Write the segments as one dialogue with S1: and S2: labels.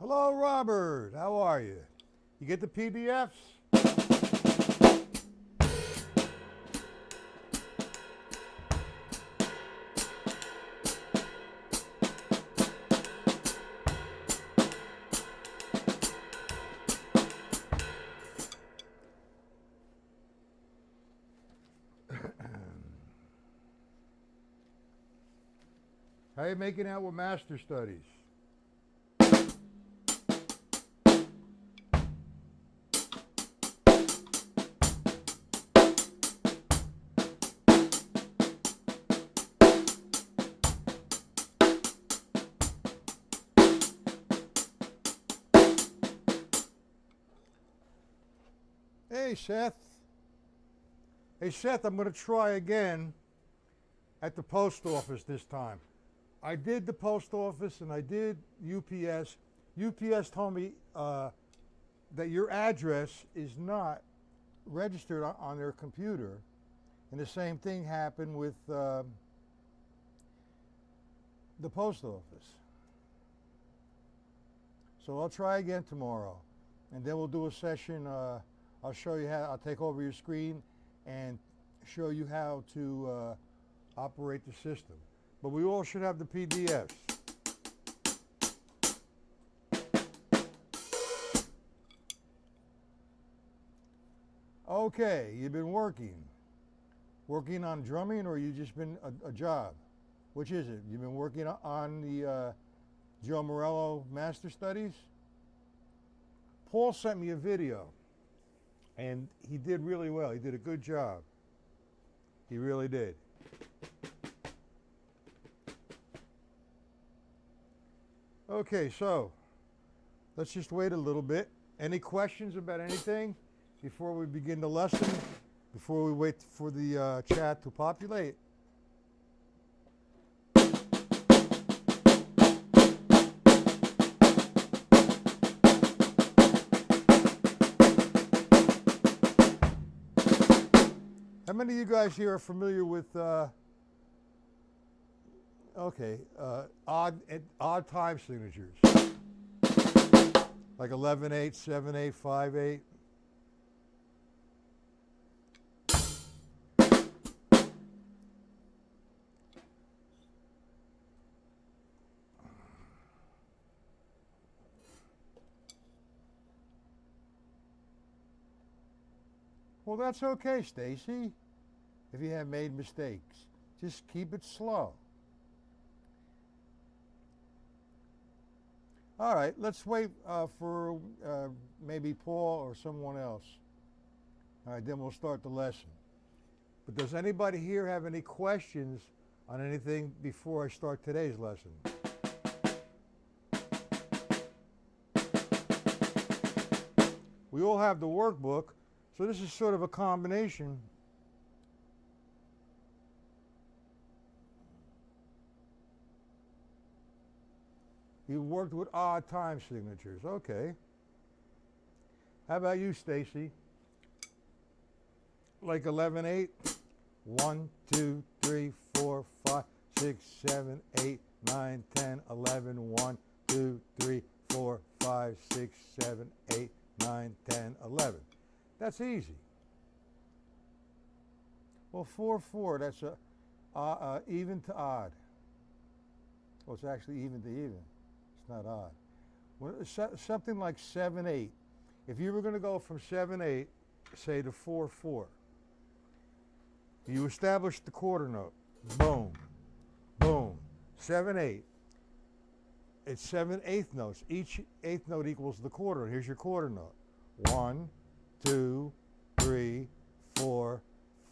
S1: Hello, Robert. How are you? You get the PDFs? How you making out with master studies? Hey, Seth. Hey, Seth, I'm going to try again at the post office this time. I did the post office and I did UPS. UPS told me that your address is not registered on their computer. And the same thing happened with the post office. So I'll try again tomorrow. And then we'll do a session. I'll show you how, I'll take over your screen and show you how to operate the system. But we all should have the PDFs. Okay, you've been working on drumming, or you just been a job? Which is it? You've been working on the Joe Morello Master Studies? Paul sent me a video, and he did really well. He did a good job. He really did. Okay, so let's just wait a little bit. Any questions about anything before we begin the lesson? Before we wait for the chat to populate? How many of you guys here are familiar with odd time signatures? Like 11/8, 7/8, 5/8. Well, that's okay, Stacy, if you have made mistakes. Just keep it slow. All right, let's wait for maybe Paul or someone else. All right, then we'll start the lesson. But does anybody here have any questions on anything before I start today's lesson? We all have the workbook, so this is sort of a combination. You worked with odd time signatures. Okay. How about you, Stacy? Like 11/8? 1, 2, 3, 4, 5, 6, 7, 8, 9, 10, 11, 1, 2, 3, 4, 5, 6, 7, 8, 9, 10, 11. That's easy. Well, 4, 4, that's even to odd. Well, it's actually even to even. It's not odd. Well, something like 7/8. If you were going to go from 7/8, say to 4, 4, you establish the quarter note. Boom, boom. 7/8. It's 7 eighth notes. Each eighth note equals the quarter. Here's your quarter note. 1, 2, 3, 4,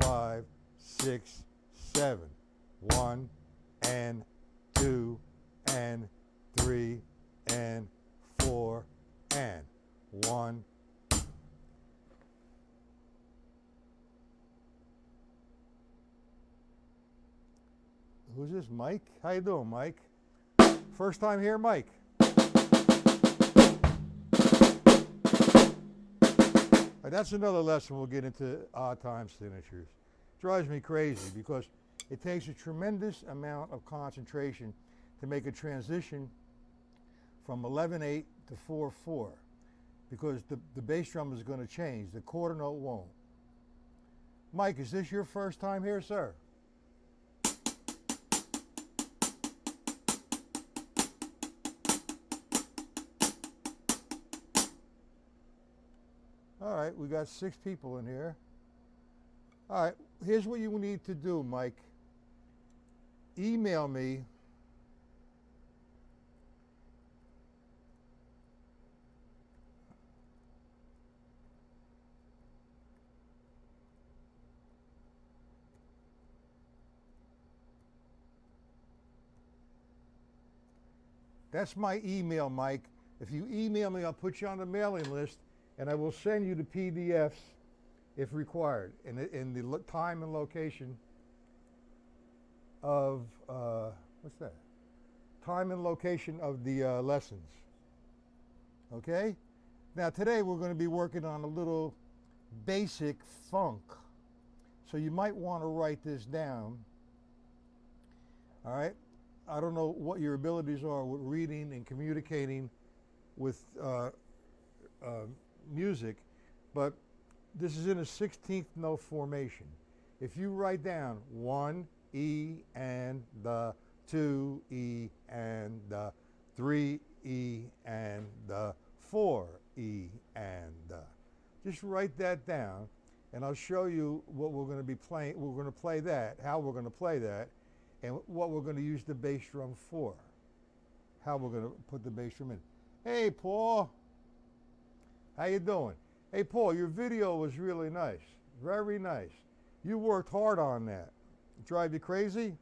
S1: 5, 6, 7. 1 and 2 and 3 and 4 and 1. Who's this, Mike? How you doing, Mike? First time here, Mike? That's another lesson we'll get into odd time signatures. Drives me crazy because it takes a tremendous amount of concentration to make a transition from 11/8 to 4/4 because the bass drum is going to change. The quarter note won't. Mike, is this your first time here, sir? All right, we got 6 people in here. All right, here's what you need to do, Mike. Email me That's my email, Mike. If you email me, I'll put you on the mailing list, and I will send you the PDFs if required, in the time and location of, what's that? Time and location of the lessons. Okay? Now today we're going to be working on a little basic funk. So you might want to write this down. All right? I don't know what your abilities are with reading and communicating with music, but this is in a 16th note formation. If you write down 1 E and the, 2 E and the, 3 E and the, 4 E and the. Just write that down, and I'll show you what we're going to be playing. We're going to play that, how we're going to play that, and what we're going to use the bass drum for. How we're going to put the bass drum in. Hey, Paul. How you doing? Hey, Paul, your video was really nice. Very nice. You worked hard on that. Drive you crazy?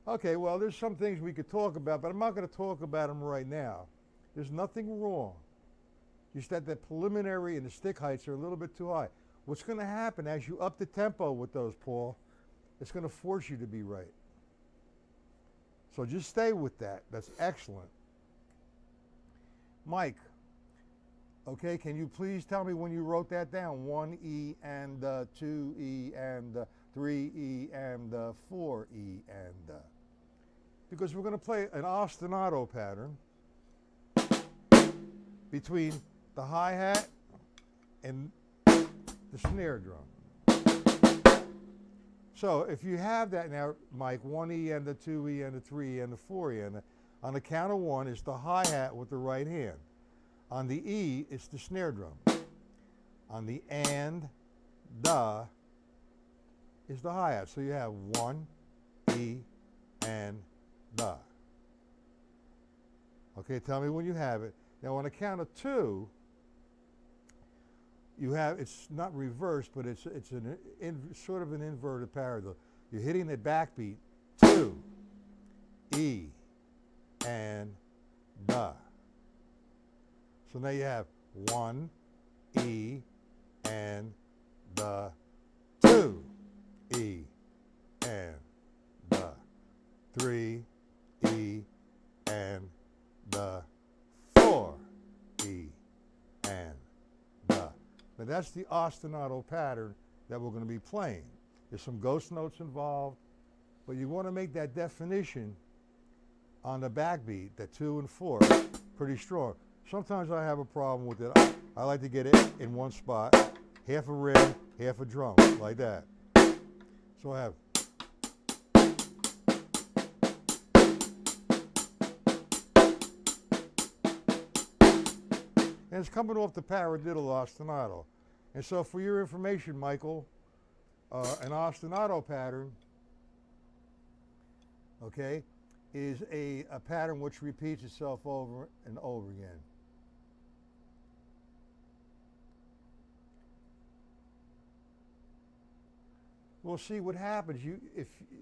S1: Okay, well, there's some things we could talk about, but I'm not going to talk about them right now. There's nothing wrong. Just that the preliminary and the stick heights are a little bit too high. What's going to happen as you up the tempo with those, Paul, it's going to force you to be right. So just stay with that. That's excellent. Mike, okay, can you please tell me when you wrote that down? 1 E and 2 E and 3 E and 4 E and because we're going to play an ostinato pattern between the hi-hat and the snare drum. So if you have that now, Mike, 1 E and the 2 E and the 3 E and the 4 E and on the count of 1 is the hi-hat with the right hand. On the E, it's the snare drum. On the and, the is the hi-hat. So you have 1 E and the. Okay, tell me when you have it. Now on the count of 2, you have, it's not reversed, but it's sort of an inverted parallel. You're hitting the backbeat, 2, E, and the. So now you have 1, E, and the, 2, E, and the, 3, E, and the, 4, E, and the. Now that's the ostinato pattern that we're going to be playing. There's some ghost notes involved, but you want to make that definition on the backbeat, that 2 and 4, pretty strong. Sometimes I have a problem with it. I like to get it in one spot, half a rim, half a drum, like that. So I have. And it's coming off the paradiddle ostinato. And so for your information, Michael, an ostinato pattern, okay, is a pattern which repeats itself over and over again. We'll see what happens.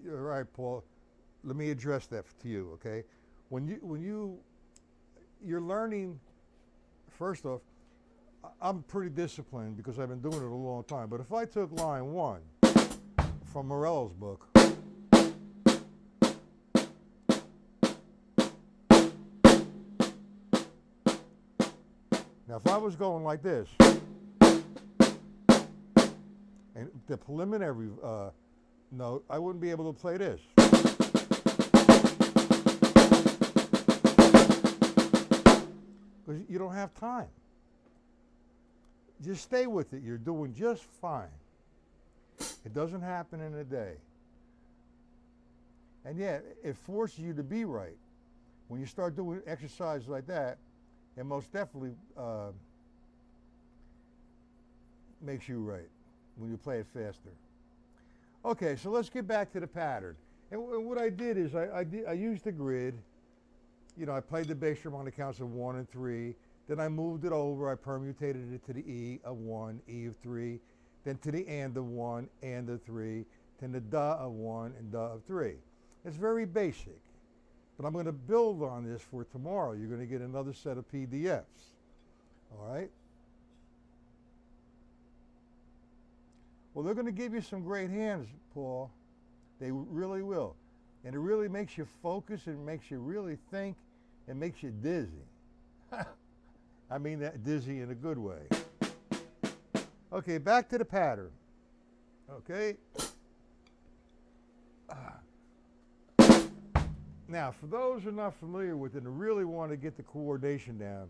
S1: All right, Paul, let me address that to you, okay? When you're learning, first off, I'm pretty disciplined because I've been doing it a long time, but if I took line 1 from Morello's book, now if I was going like this, and the preliminary note, I wouldn't be able to play this. you don't have time. Just stay with it. You're doing just fine. It doesn't happen in a day. And yet, it forces you to be right. When you start doing exercises like that, it most definitely makes you right when you play it faster. Okay, so let's get back to the pattern. And what I did is I used the grid. You know, I played the bass drum on the counts of 1 and 3. Then I moved it over. I permutated it to the E of 1, E of 3. Then to the and of 1, and of 3. Then the da of 1 and da of 3. It's very basic. But I'm going to build on this for tomorrow. You're going to get another set of PDFs. All right? Well, they're going to give you some great hands, Paul. They really will. And it really makes you focus and makes you really think and makes you dizzy. I mean that dizzy in a good way. Okay, back to the pattern. Okay? Now, for those who are not familiar with it and really want to get the coordination down,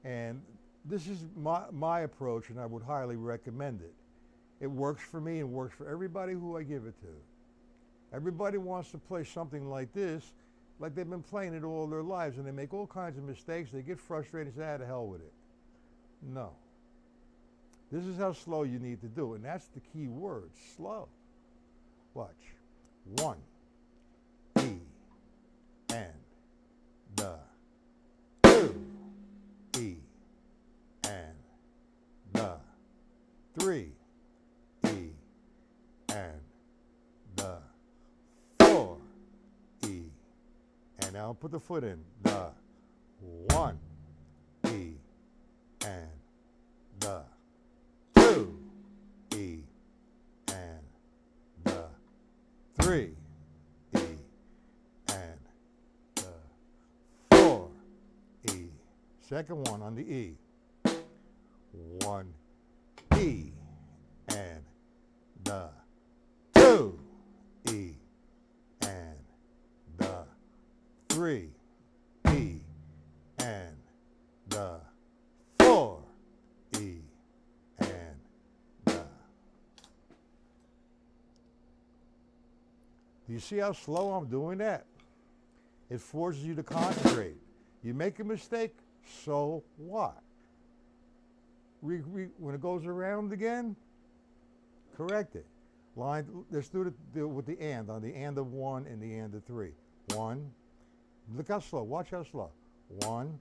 S1: and this is my approach, and I would highly recommend it. It works for me and works for everybody who I give it to. Everybody wants to play something like this, like they've been playing it all their lives, and they make all kinds of mistakes. They get frustrated and say, to hell with it. No. This is how slow you need to do it, and that's the key word, slow. Watch. 1, E, and, da. 2, E, and, da. 3, E, and, da. 4, E, and now put the foot in, da. 1, E, and, da. 2, E, and, da. 3, E, and, da. 4, E. Second one on the E. 1, E, and, da. 2, E, and, da. 3, E, and, da. 4, E, and, da. Do you see how slow I'm doing that? It forces you to concentrate. You make a mistake, so what? When it goes around again, correct it. Let's do it with the and, on the and of 1 and the and of 3. 1, look how slow, watch how slow. 1,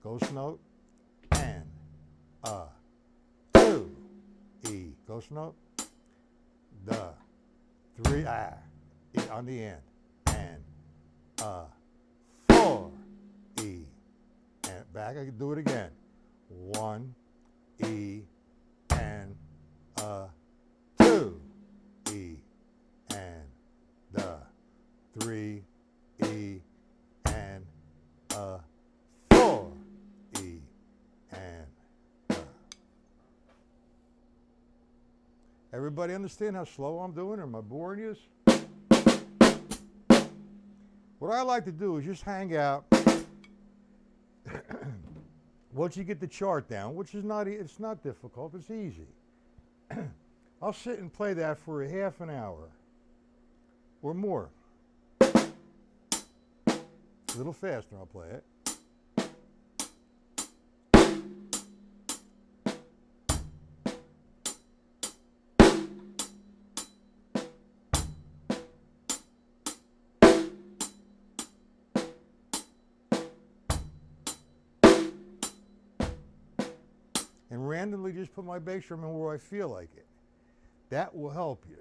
S1: ghost note, and, 2, E, ghost note, da. 3, E on the and, 4, E, and back, I can do it again. 1, E, and, 2, E, and, da. 3, E, and, 4, E, and, da. Everybody understand how slow I'm doing? Am I boring you? What I like to do is just hang out. Once you get the chart down, which is it's not difficult, it's easy. I'll sit and play that for a half an hour or more. A little faster, I'll play it. And randomly just put my bass drum in where I feel like it. That will help you.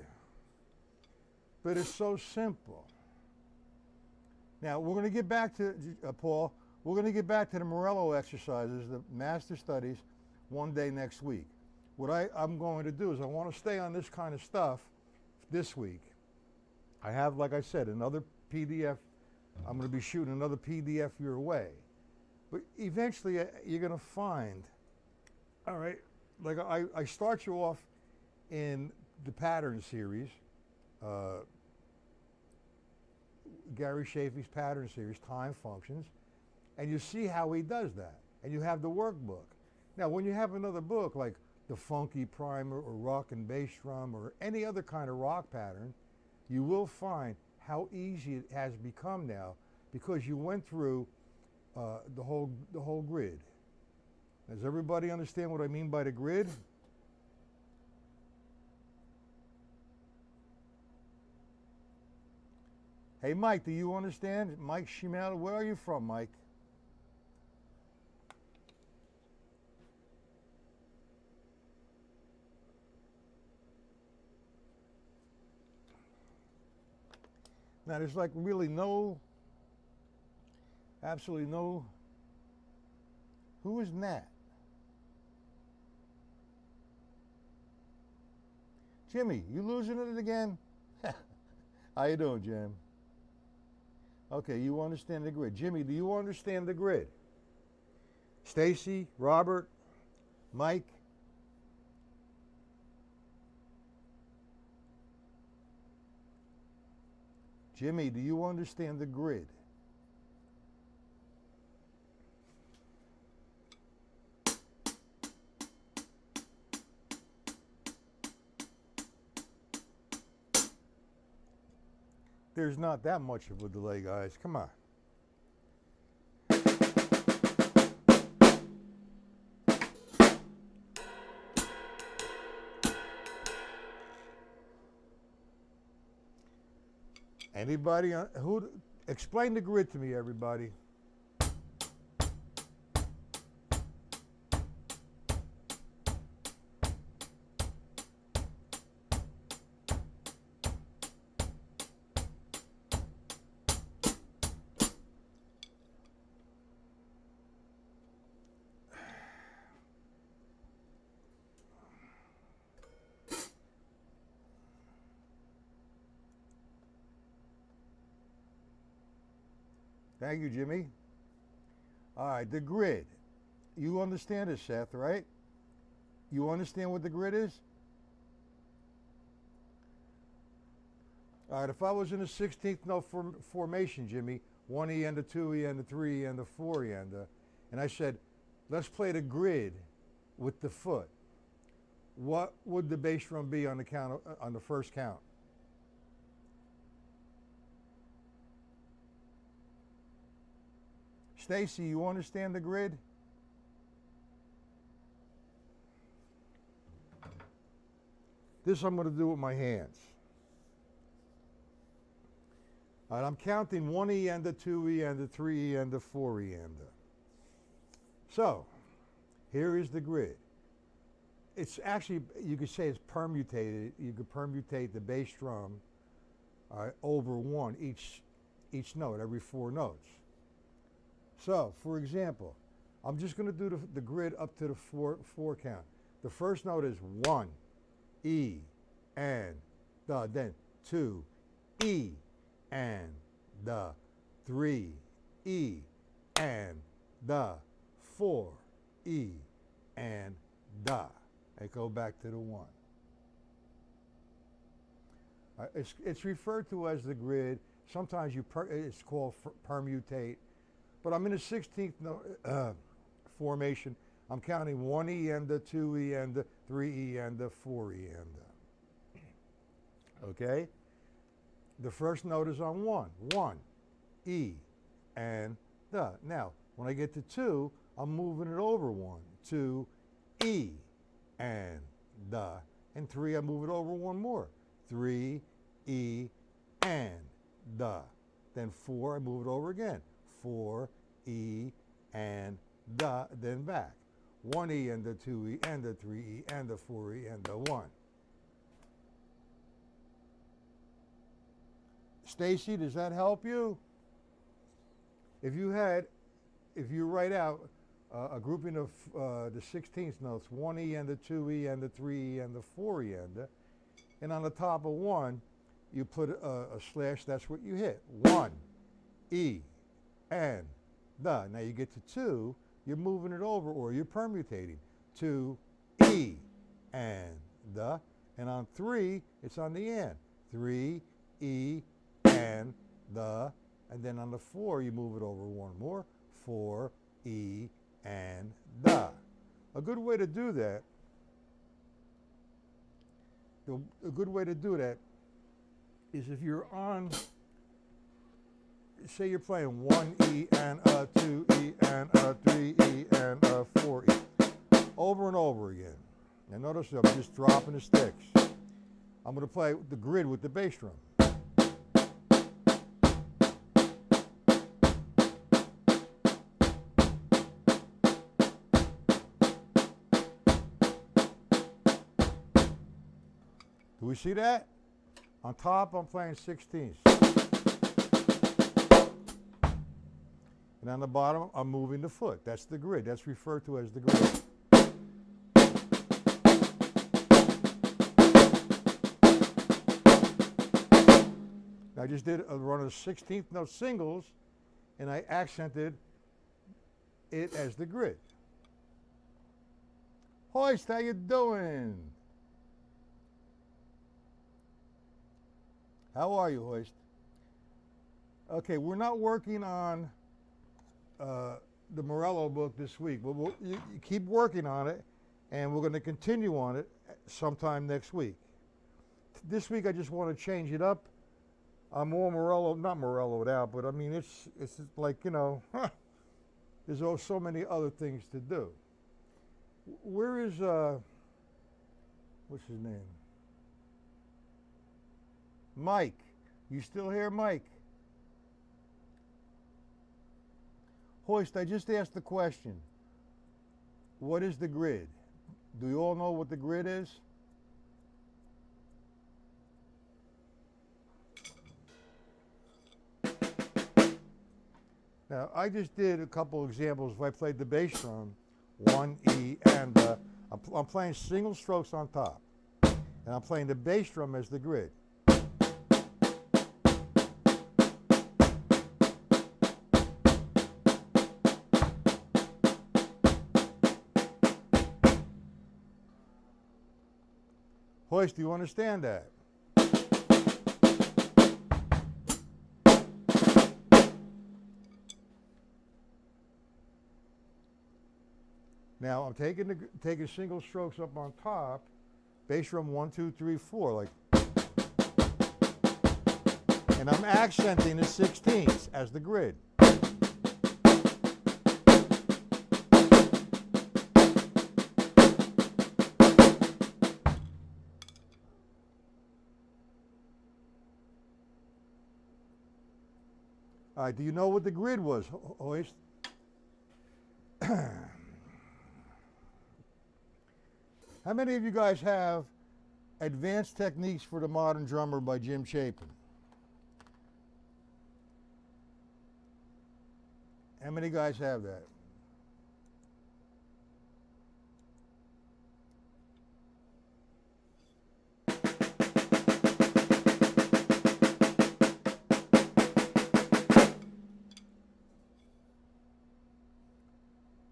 S1: But it's so simple. Now, we're going to get back to, Paul, we're going to get back to the Morello exercises, the master studies, one day next week. What I'm going to do is I want to stay on this kind of stuff this week. I have, like I said, another PDF. I'm going to be shooting another PDF your way. But eventually, you're going to find, all right, like I start you off in the pattern series, Gary Shafee's pattern series, time functions, and you see how he does that. and you have the workbook. Now, when you have another book like the Funky Primer or Rock and Bass Drum or any other kind of rock pattern, you will find how easy it has become now because you went through the whole grid. Does everybody understand what I mean by the grid? Hey, Mike, do you understand? Mike Shimel, where are you from, Mike? Now, there's like really absolutely no, who is Nat? Jimmy, you losing it again? How you doing, Jim? Okay, you understand the grid. Jimmy, do you understand the grid? Stacy, Robert, Mike? Jimmy, do you understand the grid? There's not that much of a delay, guys. Come on. Anybody who explain the grid to me, everybody? Thank you, Jimmy. All right, the grid. You understand it, Seth, right? You understand what the grid is? All right, if I was in a 16th note formation, Jimmy, 1 E and a 2 E and a 3 E and a 4 E and I said, let's play the grid with the foot. What would the bass drum be on the count on the first count? Stacy, you understand the grid? This I'm going to do with my hands. All right, I'm counting 1 E and a 2 E and a 3 E and a 4 E and a. So, here is the grid. It's actually, you could say it's permutated. You could permutate the bass drum over one, each note, every 4 notes. So, for example, I'm just going to do the grid up to the four count. The first note is 1, E, and the, then 2, E, and the, 3, E, and the, 4, E, and the. And go back to the 1. It's referred to as the grid. Sometimes it's called permutate. But I'm in a 16th formation. I'm counting 1 E and the 2 E and the 3 E and the 4 E and the. Okay? The first note is on 1. 1, E, and the. Now, when I get to 2, I'm moving it over 1. 2, E, and the. And 3, I move it over 1 more. 3, E, and the. Then 4, I move it over again. 4, E, and the, then back. 1 E and the 2 E and the 3 E and the 4 E and the 1. Stacy, does that help you? If you write out a grouping of the 16th notes, 1 E and the 2 E and the 3 E and the 4 E and on the top of 1, you put a slash, that's what you hit. 1, E, and the. Now you get to 2, you're moving it over or you're permutating. 2, E, and the. And on 3, it's on the end. 3, E, and the. And then on the 4, you move it over 1 more. 4, E, and da. A good way to do that, is if you're on, say you're playing 1 E and a 2 E and a 3 E and a 4 E, over and over again. And notice I'm just dropping the sticks. I'm going to play the grid with the bass drum. Do we see that? On top, I'm playing 16ths. And on the bottom, I'm moving the foot. That's the grid. That's referred to as the grid. I just did a run of 16th note singles, and I accented it as the grid. Hoist, how you doing? How are you, Hoist? Okay, we're not working on the Morello book this week, but you keep working on it, and we're going to continue on it sometime next week. This week I just want to change it up. I'm more not Morello'd out, but I mean, it's like, you know, there's so many other things to do. Where is, what's his name? Mike. You still here, Mike? Hoist, I just asked the question. What is the grid? Do you all know what the grid is? Now, I just did a couple examples. If I played the bass drum, 1 E and I'm playing single strokes on top, and I'm playing the bass drum as the grid. Hoist, do you understand that? Now I'm taking single strokes up on top, bass drum 1, 2, 3, 4, like, and I'm accenting the 16ths as the grid. All right, do you know what the grid was, Hoist? How many of you guys have Advanced Techniques for the Modern Drummer by Jim Chapin? How many guys have that?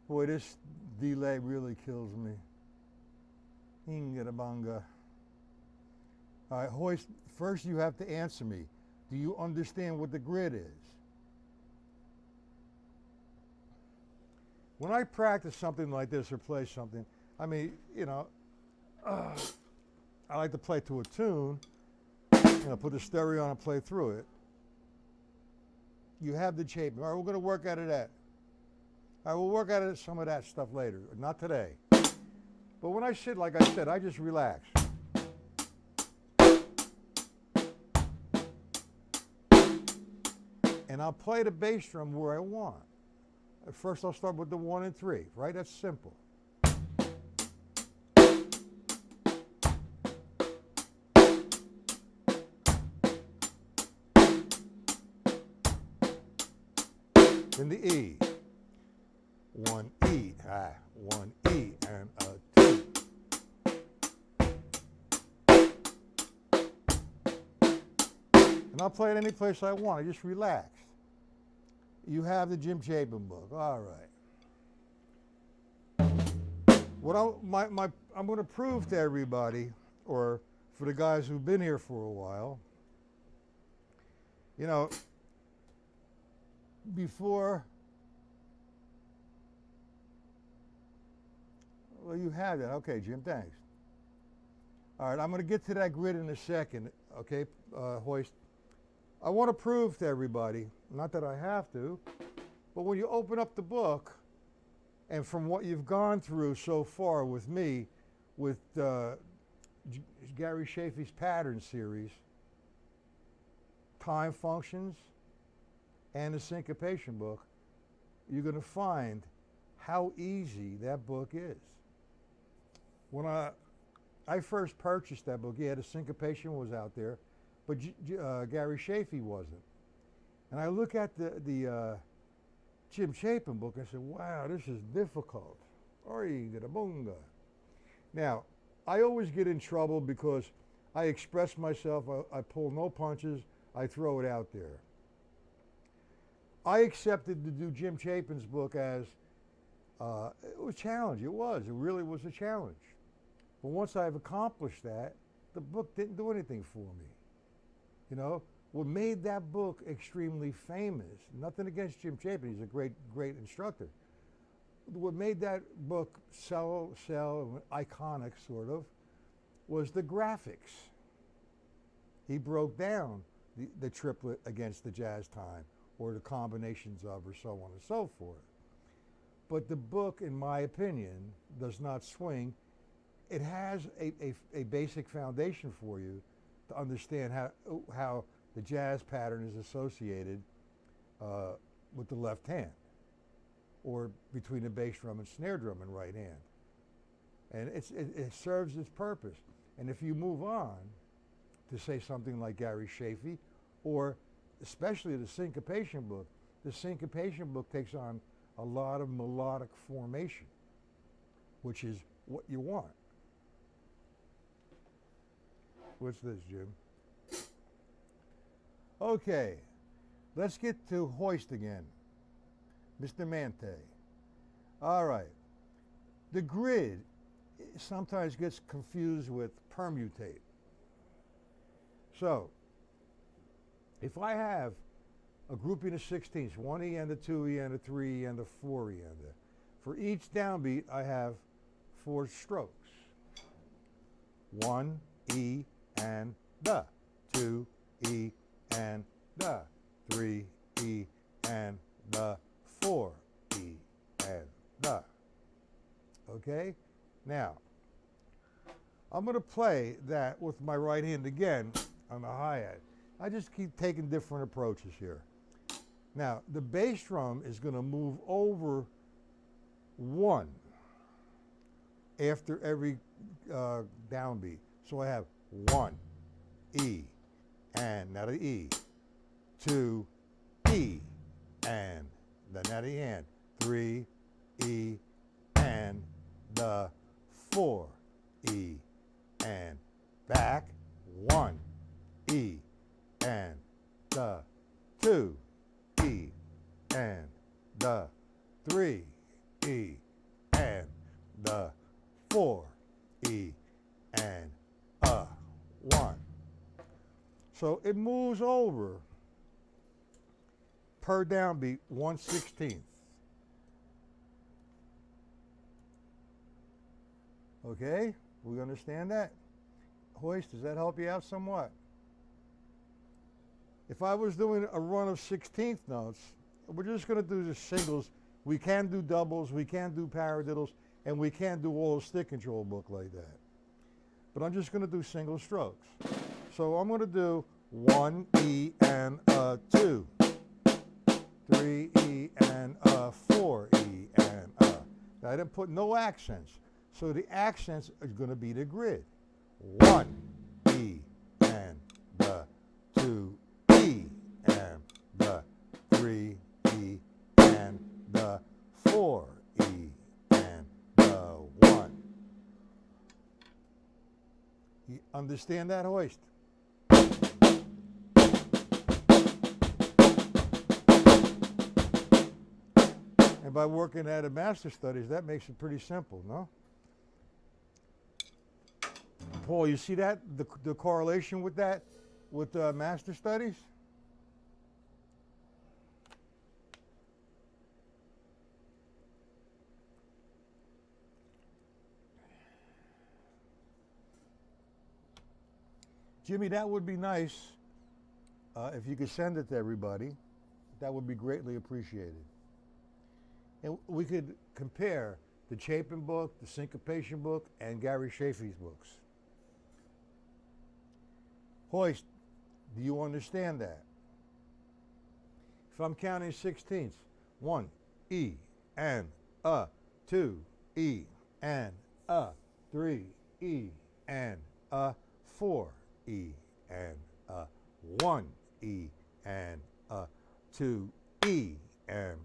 S1: Boy, this delay really kills me. Ingerabanga. All right, Hoist, first you have to answer me. Do you understand what the grid is? When I practice something like this or play something, I mean, you know, I like to play to a tune, you know, put the stereo on and play through it. You have the Chapin. All right, we're going to work out of that. All right, we'll work out of some of that stuff later, not today. But when I sit, like I said, I just relax. And I'll play the bass drum where I want. At first I'll start with the 1 and 3, right? That's simple. Then the E. 1 E, 1 E and a 2. And I'll play it any place I want. I just relax. You have the Jim Chapin book. All right. What I'm going to prove to everybody, or for the guys who've been here for a while, you know, before Well, you have that. Okay, Jim, thanks. All right, I'm going to get to that grid in a second, okay, Hoist. I want to prove to everybody, not that I have to, but when you open up the book, and from what you've gone through so far with me, with Gary Shafee's pattern series, time functions, and the syncopation book, you're going to find how easy that book is. When I first purchased that book, yeah, the syncopation was out there, but Gary Shafee wasn't. And I look at the Jim Chapin book, I said, wow, this is difficult. Now, I always get in trouble because I express myself, I pull no punches, I throw it out there. I accepted to do Jim Chapin's book as, it was a challenge, it really was a challenge. But once I've accomplished that, the book didn't do anything for me. You know, what made that book extremely famous, nothing against Jim Chapin, he's a great instructor. What made that book sell, iconic sort of, was the graphics. He broke down the triplet against the jazz time, or the combinations of, or so on and so forth. But the book, in my opinion, does not swing. It has a basic foundation for you to understand how the jazz pattern is associated with the left hand, or between the bass drum and snare drum in right hand. And it serves its purpose. And if you move on to say something like Gary Shafee, or especially the syncopation book takes on a lot of melodic formation, which is what you want. What's this, Jim? Okay, let's get to Hoist again. Mr. Mante. All right. The grid sometimes gets confused with permutate. So, if I have a grouping of 16ths, 1 E and a 2 E and a 3 E and a 4 E and a, for each downbeat I have 4 strokes. 1 E and the, 2 E and the, 3 E and the, 4 E and the. Okay? Now, I'm going to play that with my right hand again on the hi-hat. I just keep taking different approaches here. Now, the bass drum is going to move over 1 after every downbeat. So I have 1, E, and now the E, 2, E, and now the and, 3, E, and the 4, E, and back, 1, E, and the 2, E, and the 3, E, and the 4, E, and 1. So it moves over per downbeat 1/16. Okay, we understand that? Hoist, does that help you out somewhat? If I was doing a run of 16th notes, we're just going to do the singles. We can do doubles, we can do paradiddles, and we can do all a stick control book like that. But I'm just going to do single strokes. So I'm going to do 1 E and a 2, 3 E and a 4 E and a. I didn't put no accents. So the accents are going to be the grid. 1 E and the 2 E and the 3 E and the 4 E and the 1. You understand that, Hoist? And by working at a master studies, that makes it pretty simple, no? Paul, you see that, the correlation with that, with master studies? Jimmy, that would be nice if you could send it to everybody. That would be greatly appreciated. And we could compare the Chapin book, the Syncopation book, and Gary Shafee's books. Hoist, do you understand that? If I'm counting 16ths, 1, E, and 2, E, and 3, E, and 4, E, and 1, E, and 2, E, and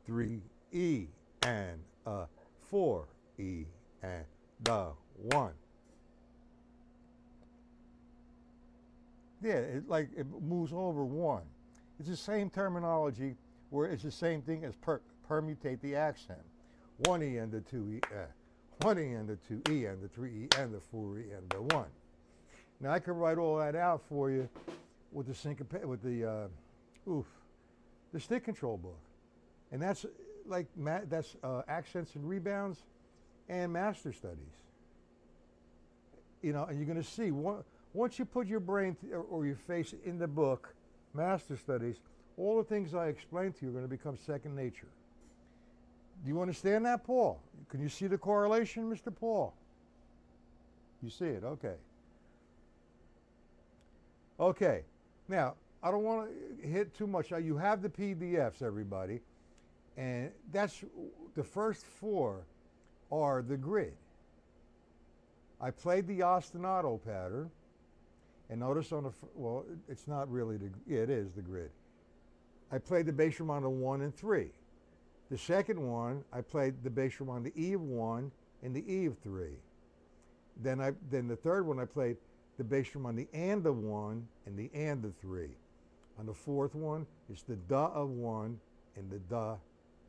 S1: 3, E, and 4, E, and 1. Yeah, it moves over 1. It's the same terminology where it's the same thing as permutate the accent. 1 E and the 2 E, 1 E and the 2 E and the 3 E and the 4 E and the 1. Now I can write all that out for you with the the stick control book, and that's accents and rebounds and master studies. You know, and you're going to see once you put your brain or your face in the book, master studies, all the things I explained to you are going to become second nature. Do you understand that, Paul? Can you see the correlation, Mr. Paul? You see it, okay. Okay, now, I don't want to hit too much. You have the PDFs, everybody, and that's the first 4 are the grid. I played the ostinato pattern, and notice on the, well, it's not really yeah, it is the grid. I played the bass drum on the 1 and 3. The second one, I played the bass drum on the E of 1 and the E of 3. Then the third one, I played the bass drum on the and of 1 and the and of 3. On the fourth one, it's the da of 1 and the da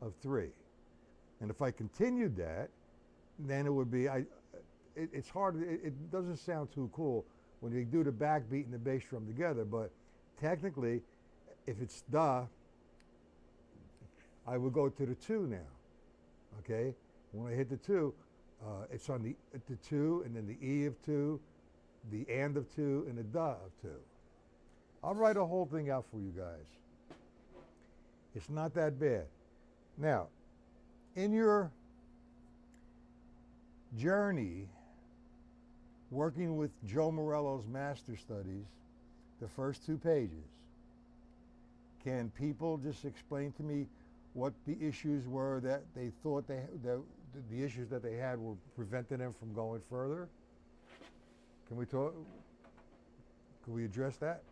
S1: of 3. And if I continued that, then it would be, it's hard, it doesn't sound too cool when you do the backbeat and the bass drum together, but technically, if it's da, I would go to the 2 now, okay? When I hit the 2, it's on the 2, and then the E of 2, the and of 2, and the da of 2. I'll write a whole thing out for you guys. It's not that bad. Now, in your journey working with Joe Morello's Master Studies, the first 2 pages, can people just explain to me what the issues were that they thought the issues that they had were preventing them from going further? Can we talk? Can we address that?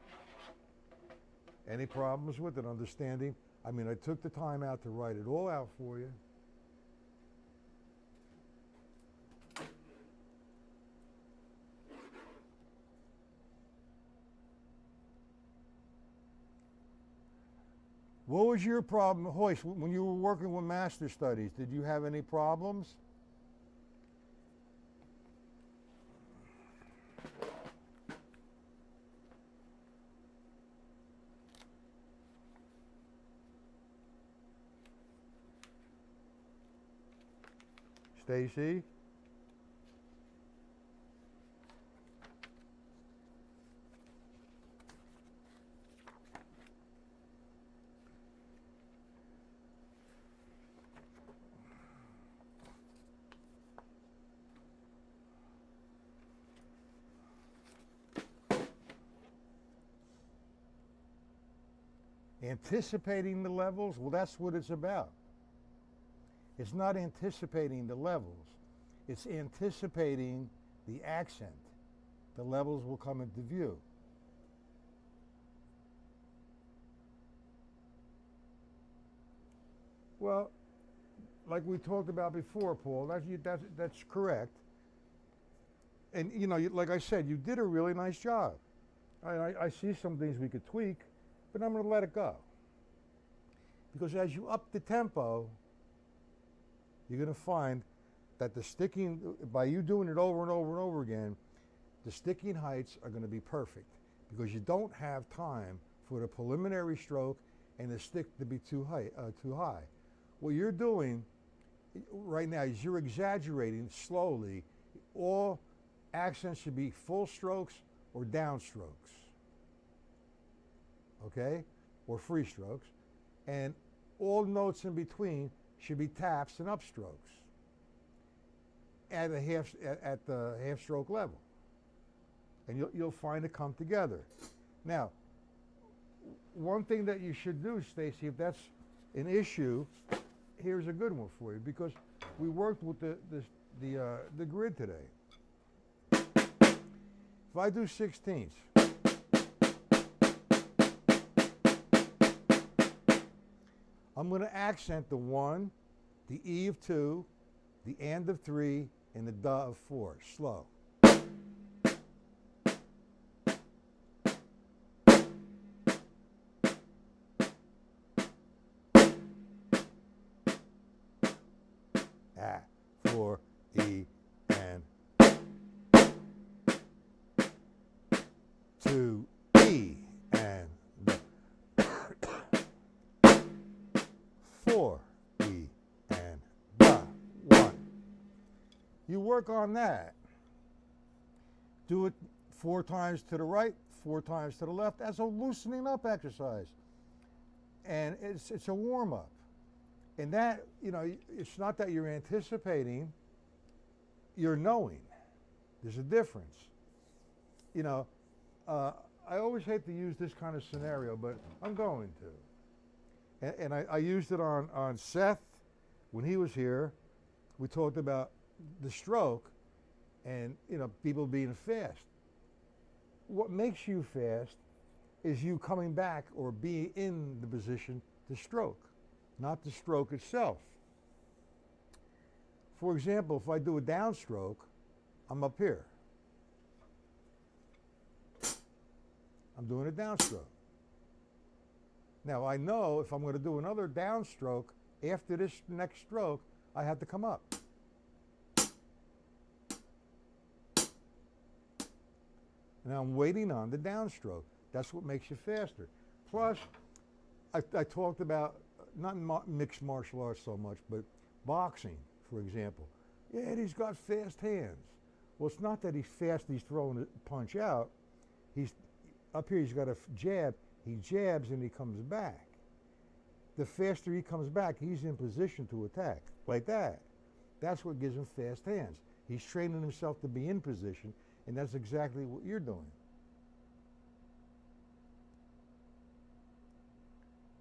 S1: Any problems with it? Understanding? I mean, I took the time out to write it all out for you. What was your problem, Hoist, when you were working with Master Studies? Did you have any problems? Stacy? Anticipating the levels? Well, that's what it's about. It's not anticipating the levels. It's anticipating the accent. The levels will come into view. Well, like we talked about before, Paul, that's correct. And, you know, like I said, you did a really nice job. I see some things we could tweak, but I'm going to let it go. Because as you up the tempo, you're going to find that the sticking, by you doing it over and over and over again, the sticking heights are going to be perfect because you don't have time for the preliminary stroke and the stick to be too high. What you're doing right now is you're exaggerating slowly. All accents should be full strokes or downstrokes, okay, or free strokes, and all notes in between should be taps and upstrokes at the half stroke level, and you'll find it come together. Now, one thing that you should do, Stacy, if that's an issue, here's a good one for you, because we worked with the grid today. If I do 16ths, I'm going to accent the 1, the E of 2, the and of 3, and the da of 4, slow. Ah, 4, E, and 2, E, and 4, E, and da, 1. You work on that. Do it 4 times to the right, 4 times to the left as a loosening up exercise. And it's a warm-up. And that, you know, it's not that you're anticipating, you're knowing. There's a difference. You know, I always hate to use this kind of scenario, but I'm going to. And I used it on Seth when he was here. We talked about the stroke and, you know, people being fast. What makes you fast is you coming back or being in the position to stroke, not the stroke itself. For example, if I do a downstroke, I'm up here. I'm doing a downstroke. Now I know if I'm going to do another downstroke after this next stroke, I have to come up. And I'm waiting on the downstroke. That's what makes you faster. Plus, I talked about, not mixed martial arts so much, but boxing, for example. Yeah, he's got fast hands. Well, it's not that he's fast, he's throwing a punch out. He's up here, he's got a jab. He jabs and he comes back. The faster he comes back, he's in position to attack, like that. That's what gives him fast hands. He's training himself to be in position, and that's exactly what you're doing.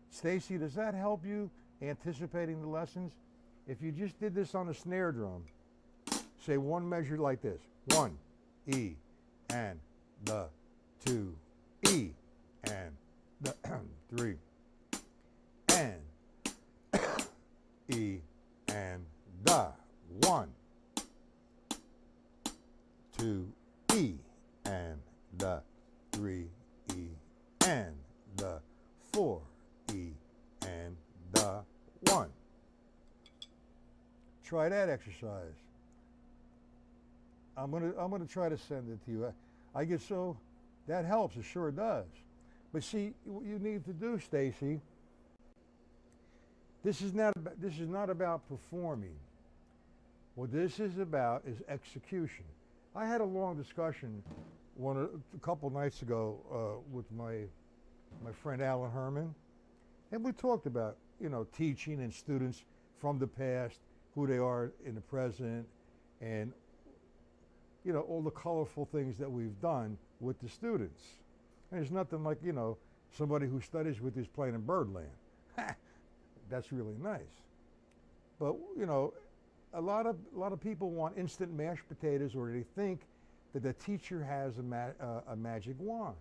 S1: Stacy, does that help you anticipating the lessons? If you just did this on a snare drum, say one measure like this. 1, E, and the 2, E, and the 3, and E, and the 1, 2, E, and the 3, E, and the 4, E, and the 1. Try that exercise. I'm gonna try to send it to you. I get so, that helps, it sure does. But see, what you need to do, Stacy, this is not about performing. What this is about is execution. I had a long discussion a couple nights ago with my friend Alan Herman, and we talked about, you know, teaching and students from the past, who they are in the present, and, you know, all the colorful things that we've done with the students. And there's nothing like, you know, somebody who studies with is playing in Birdland. That's really nice. But, you know, a lot of people want instant mashed potatoes, or they think that the teacher has a magic wand.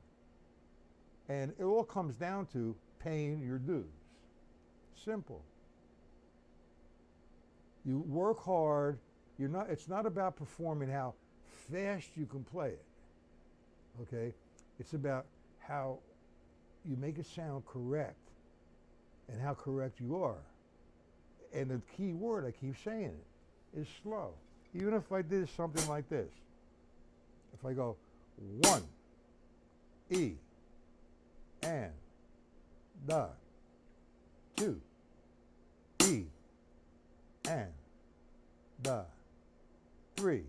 S1: And it all comes down to paying your dues. Simple. You work hard. It's not about performing how fast you can play it. Okay? It's about how you make it sound correct and how correct you are. And the key word, I keep saying it, is slow. Even if I did something like this. If I go 1, E, and the 2, E, and the 3,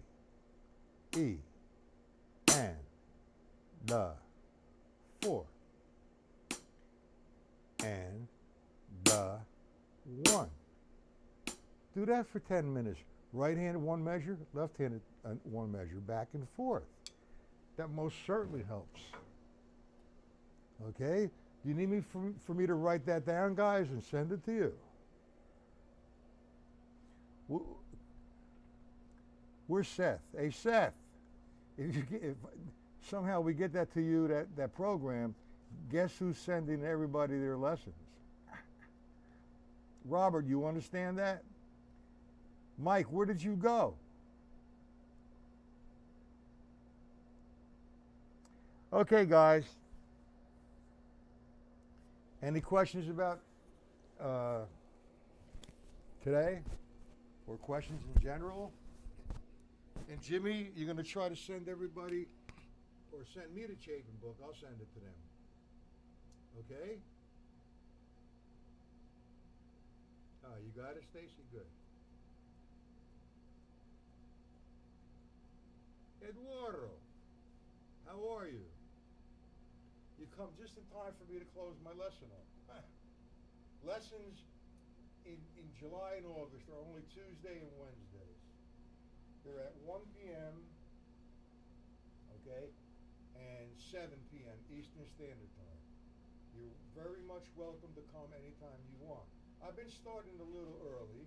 S1: E, and the 4, and the 1. Do that for 10 minutes. Right-handed one measure, left-handed one measure, back and forth. That most certainly helps. Okay? Do you need me for me to write that down, guys, and send it to you? Where's Seth? Hey, Seth, if somehow we get that to you, that program, guess who's sending everybody their lessons? Robert, you understand that? Mike, where did you go? Okay, guys. Any questions about today, or questions in general? And Jimmy, you're going to try to send everybody, or send me the Chapin book. I'll send it to them. Okay? You got it, Stacy? Good. Eduardo, how are you? You come just in time for me to close my lesson up. Lessons in July and August are only Tuesday and Wednesdays. They're at 1 p.m., okay, and 7 p.m. Eastern Standard Time. You're very much welcome to come anytime you want. I've been starting a little early.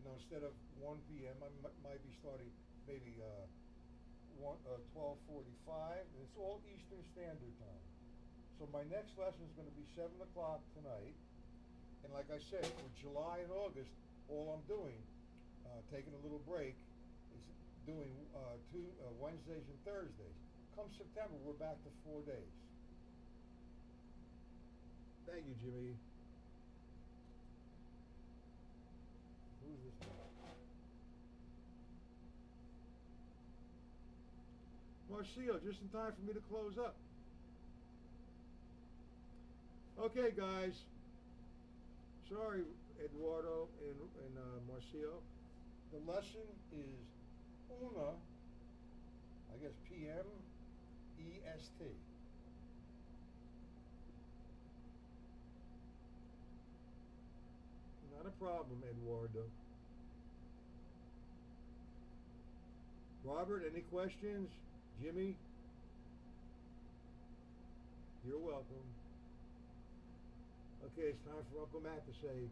S1: Instead of 1 p.m., I might be starting maybe 12:45, and it's all Eastern Standard Time. So my next lesson is going to be 7 o'clock tonight. And like I said, for July and August, all I'm doing, taking a little break, is doing Wednesdays and Thursdays. Come September, we're back to 4 days. Thank you, Jimmy. Who's this guy? Marcio, just in time for me to close up. Okay, guys. Sorry, Eduardo and Marcio. The lesson is una, I guess PM, EST. Not a problem, Eduardo. Robert, any questions? Jimmy? You're welcome. Okay, it's time for Uncle Matt to say